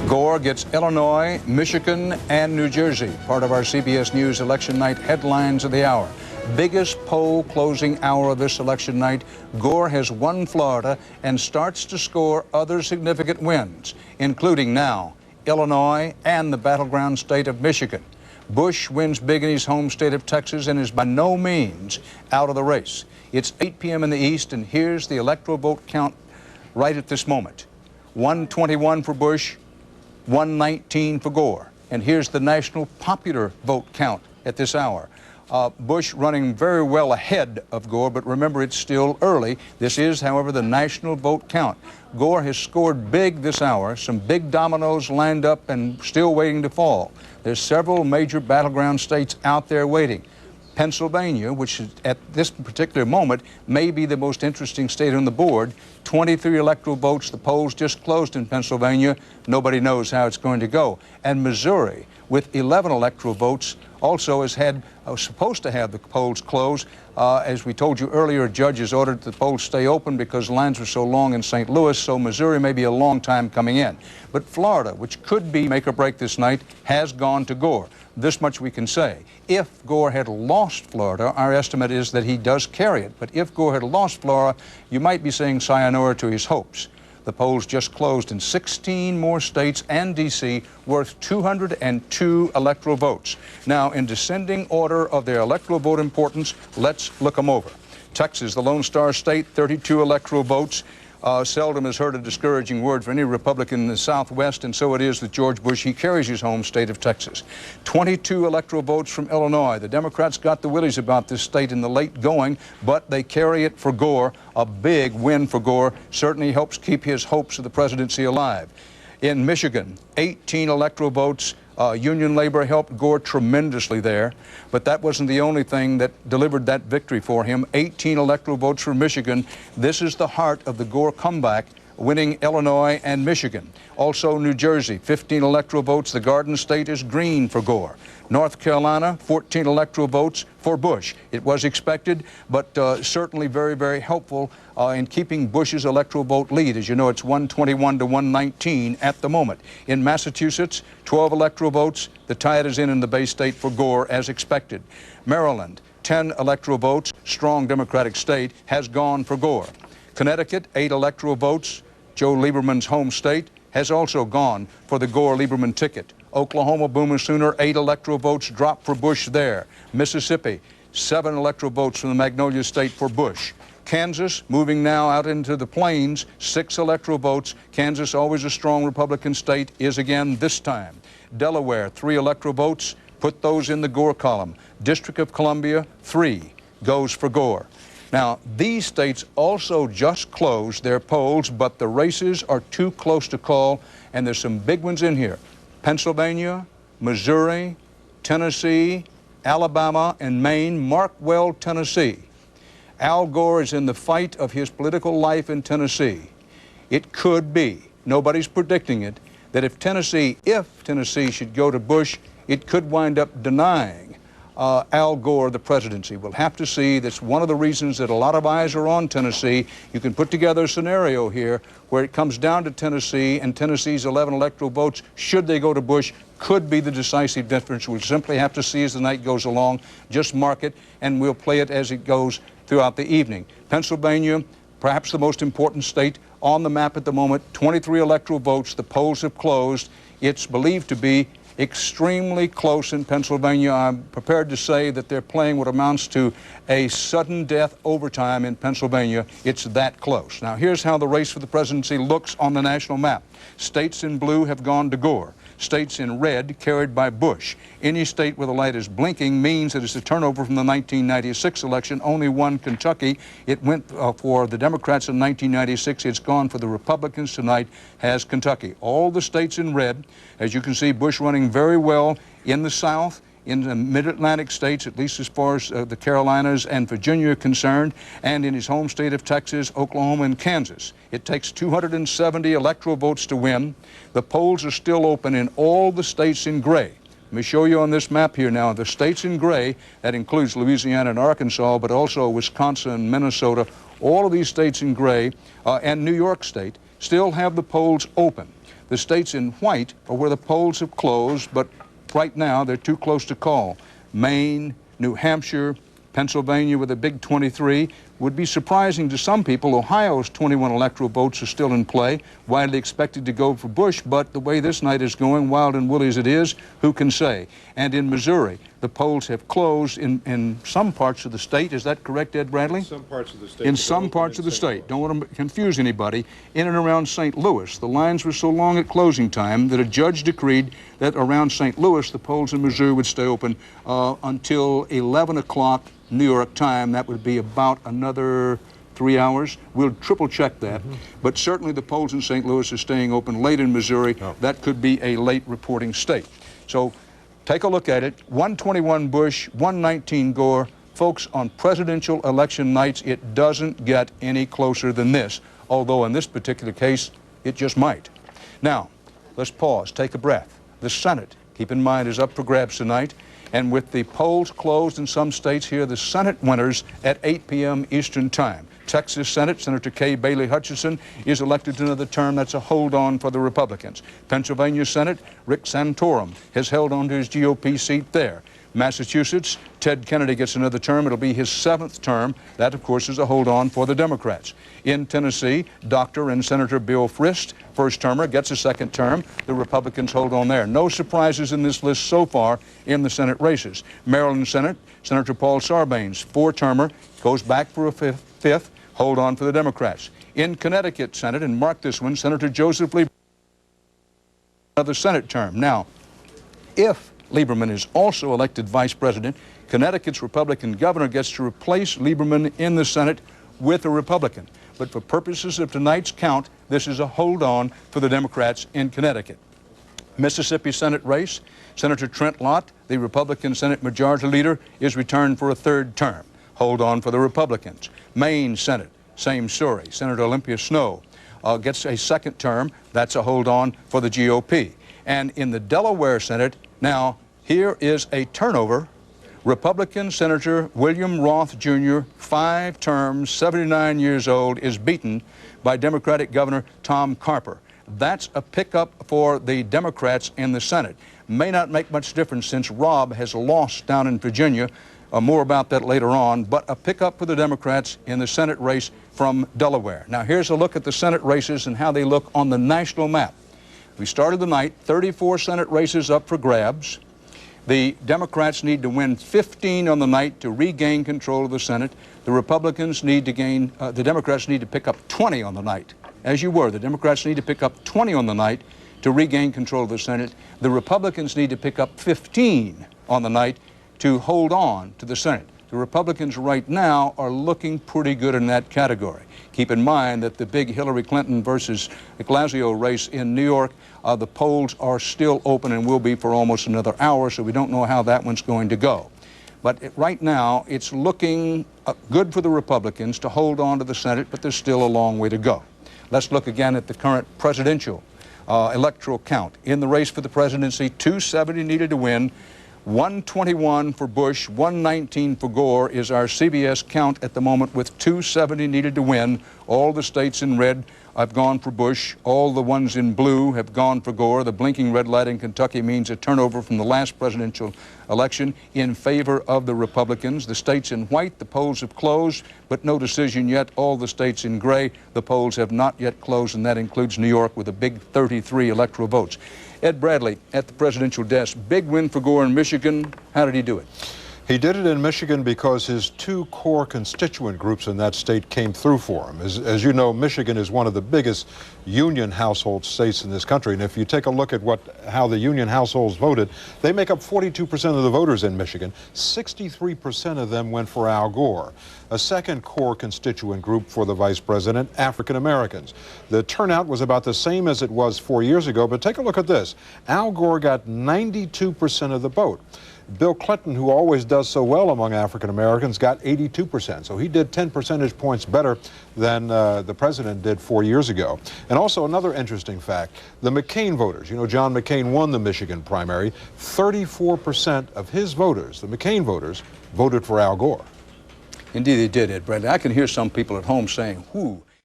Gore gets Illinois, Michigan, and New Jersey. Part of our CBS News election night headlines of the hour. Biggest poll closing hour of this election night. Gore has won Florida and starts to score other significant wins, including now Illinois and the battleground state of Michigan. Bush wins big in his home state of Texas and is by no means out of the race. It's 8 p.m. in the East, and here's the electoral vote count right at this moment. 121 for Bush, 119 for Gore. And here's the national popular vote count at this hour. Bush running very well ahead of Gore, but remember, it's still early. This is, however, the national vote count. Gore has scored big this hour. Some big dominoes lined up and still waiting to fall. There's several major battleground states out there waiting. Pennsylvania, which is at this particular moment may be the most interesting state on the board, 23 electoral votes. The polls just closed in Pennsylvania. Nobody knows how it's going to go. And Missouri, with 11 electoral votes, also has had, supposed to have the polls closed. As we told you earlier, judges ordered the polls stay open because lines were so long in St. Louis, so Missouri may be a long time coming in. But Florida, which could be make or break this night, has gone to Gore. This much we can say. If Gore had lost Florida, our estimate is that he does carry it. But if Gore had lost Florida, you might be saying sayonara to his hopes. The polls just closed in 16 more states and D.C., worth 202 electoral votes. Now, in descending order of their electoral vote importance, let's look them over. Texas, the Lone Star State, 32 electoral votes. Seldom has heard a discouraging word for any Republican in the Southwest, and so it is with George Bush. He carries his home state of Texas. 22 electoral votes from Illinois. The Democrats got the willies about this state in the late going, but they carry it for Gore. A big win for Gore. Certainly helps keep his hopes of the presidency alive. In Michigan, 18 electoral votes. Union labor helped Gore tremendously there, but that wasn't the only thing that delivered that victory for him. 18 electoral votes for Michigan. This is the heart of the Gore comeback, winning Illinois and Michigan. Also New Jersey, 15 electoral votes. The Garden State is green for Gore. North Carolina, 14 electoral votes for Bush. It was expected, but certainly very, very helpful in keeping Bush's electoral vote lead. As you know, it's 121 to 119 at the moment. In Massachusetts, 12 electoral votes. The tide is in the Bay State for Gore, as expected. Maryland, 10 electoral votes. Strong Democratic state, has gone for Gore. Connecticut, 8 electoral votes. Joe Lieberman's home state has also gone for the Gore-Lieberman ticket. Oklahoma, Boomer Sooner, 8 electoral votes dropped for Bush there. Mississippi, 7 electoral votes from the Magnolia State for Bush. Kansas, moving now out into the plains, 6 electoral votes. Kansas, always a strong Republican state, is again this time. Delaware, 3 electoral votes. Put those in the Gore column. District of Columbia, 3 goes for Gore. Now, these states also just closed their polls, but the races are too close to call, and there's some big ones in here. Pennsylvania, Missouri, Tennessee, Alabama, and Maine. Mark well Tennessee. Al Gore is in the fight of his political life in Tennessee. It could be, nobody's predicting it, that if Tennessee should go to Bush, it could wind up denying Al Gore the presidency. We'll have to see. That's one of the reasons that a lot of eyes are on Tennessee. You can put together a scenario here where it comes down to Tennessee, and Tennessee's 11 electoral votes, should they go to Bush, could be the decisive difference. We'll simply have to see as the night goes along. Just mark it, and we'll play it as it goes throughout the evening. Pennsylvania, perhaps the most important state on the map at the moment, 23 electoral votes. The polls have closed. It's believed to be extremely close in Pennsylvania. I'm prepared to say that they're playing what amounts to a sudden death overtime in Pennsylvania. It's that close. Now, here's how the race for the presidency looks on the national map. States in blue have gone to Gore. States in red carried by Bush. Any state where the light is blinking means that it's a turnover from the 1996 election. Only one, Kentucky. It went for the Democrats in 1996. It's gone for the Republicans tonight, has Kentucky. All the states in red. As you can see, Bush running very well in the South, in the mid-Atlantic states, at least as far as the Carolinas and Virginia are concerned, and in his home state of Texas, Oklahoma, and Kansas. It takes 270 electoral votes to win. The polls are still open in all the states in gray. Let me show you on this map here now. The states in gray, that includes Louisiana and Arkansas, but also Wisconsin and Minnesota, all of these states in gray, and New York State, still have the polls open. The states in white are where the polls have closed, but right now they're too close to call. Maine, New Hampshire, Pennsylvania with a big 23. Would be surprising to some people. Ohio's 21 electoral votes are still in play, widely expected to go for Bush, but the way this night is going, wild and woolly as it is, who can say? And in Missouri, the polls have closed in some parts of the state. Is that correct, Ed Bradley? In some parts of the state. In some parts of the state. Don't want to confuse anybody. In and around St. Louis, the lines were so long at closing time that a judge decreed that around St. Louis, the polls in Missouri would stay open until 11 o'clock New York time. That would be about another 3 hours. We'll triple check that. But certainly the polls in St. Louis are staying open late in Missouri. That could be a late reporting state. So take a look at it. 121 Bush, 119 Gore. Folks, on presidential election nights, it doesn't get any closer than this, although in this particular case, it just might. Now, let's pause, take a breath. The Senate, keep in mind, is up for grabs tonight. And with the polls closed in some states here, the Senate winners at 8 p.m. Eastern Time. Texas Senate, Senator Kay Bailey Hutchison is elected to another term. That's a hold on for the Republicans. Pennsylvania Senate, Rick Santorum has held on to his GOP seat there. Massachusetts, Ted Kennedy gets another term. It'll be his 7th term. That, of course, is a hold on for the Democrats. In Tennessee, Dr. and Senator Bill Frist, first termer, gets a 2nd term. The Republicans hold on there. No surprises in this list so far in the Senate races. Maryland Senate, Senator Paul Sarbanes, 4-termer, goes back for a 5th, hold on for the Democrats. In Connecticut Senate, and mark this one, Senator Joseph Lieberman, another Senate term. Now, if Lieberman is also elected vice president, Connecticut's Republican governor gets to replace Lieberman in the Senate with a Republican. But for purposes of tonight's count, this is a hold on for the Democrats in Connecticut. Mississippi Senate race, Senator Trent Lott, the Republican Senate Majority Leader, is returned for a 3rd term. Hold on for the Republicans. Maine Senate, same story. Senator Olympia Snowe gets a 2nd term. That's a hold on for the GOP. And in the Delaware Senate, now, here is a turnover. Republican Senator William Roth Jr., 5 terms, 79 years old, is beaten by Democratic Governor Tom Carper. That's a pickup for the Democrats in the Senate. May not make much difference since Rob has lost down in Virginia. More about that later on, but a pickup for the Democrats in the Senate race from Delaware. Now, here's a look at the Senate races and how they look on the national map. We started the night, 34 Senate races up for grabs. The Democrats need to win 15 on the night to regain control of the Senate. The Republicans need to the Democrats need to pick up 20 on the night. As you were, the Democrats need to pick up 20 on the night to regain control of the Senate. The Republicans need to pick up 15 on the night to hold on to the Senate. The Republicans right now are looking pretty good in that category. Keep in mind that the big Hillary Clinton versus de Blasio race in New York, the polls are still open and will be for almost another hour, so we don't know how that one's going to go. But right now, it's looking good for the Republicans to hold on to the Senate, but there's still a long way to go. Let's look again at the current presidential electoral count. In the race for the presidency, 270 needed to win. 121 for Bush, 119 for Gore is our CBS count at the moment, with 270 needed to win. All the states in red have gone for Bush. All the ones in blue have gone for Gore. The blinking red light in Kentucky means a turnover from the last presidential election in favor of the Republicans. The states in white, the polls have closed, but no decision yet. All the states in gray, the polls have not yet closed, and that includes New York with a big 33 electoral votes. Ed Bradley at the presidential desk. Big win for Gore in Michigan. How did he do it? He did it in Michigan because his 2 core constituent groups in that state came through for him. As you know, Michigan is one of the biggest union household states in this country. And if you take a look at how the union households voted, they make up 42% of the voters in Michigan. 63% of them went for Al Gore. A second core constituent group for the vice president, African Americans. The turnout was about the same as it was 4 years ago, but take a look at this. Al Gore got 92% of the vote. Bill Clinton, who always does so well among African Americans, got 82%. So he did 10 percentage points better than the president did 4 years ago. And also another interesting fact, the McCain voters, you know, John McCain won the Michigan primary. 34% of his voters, the McCain voters, voted for Al Gore. Indeed they did, Ed Bradley. I can hear some people at home saying, whoo,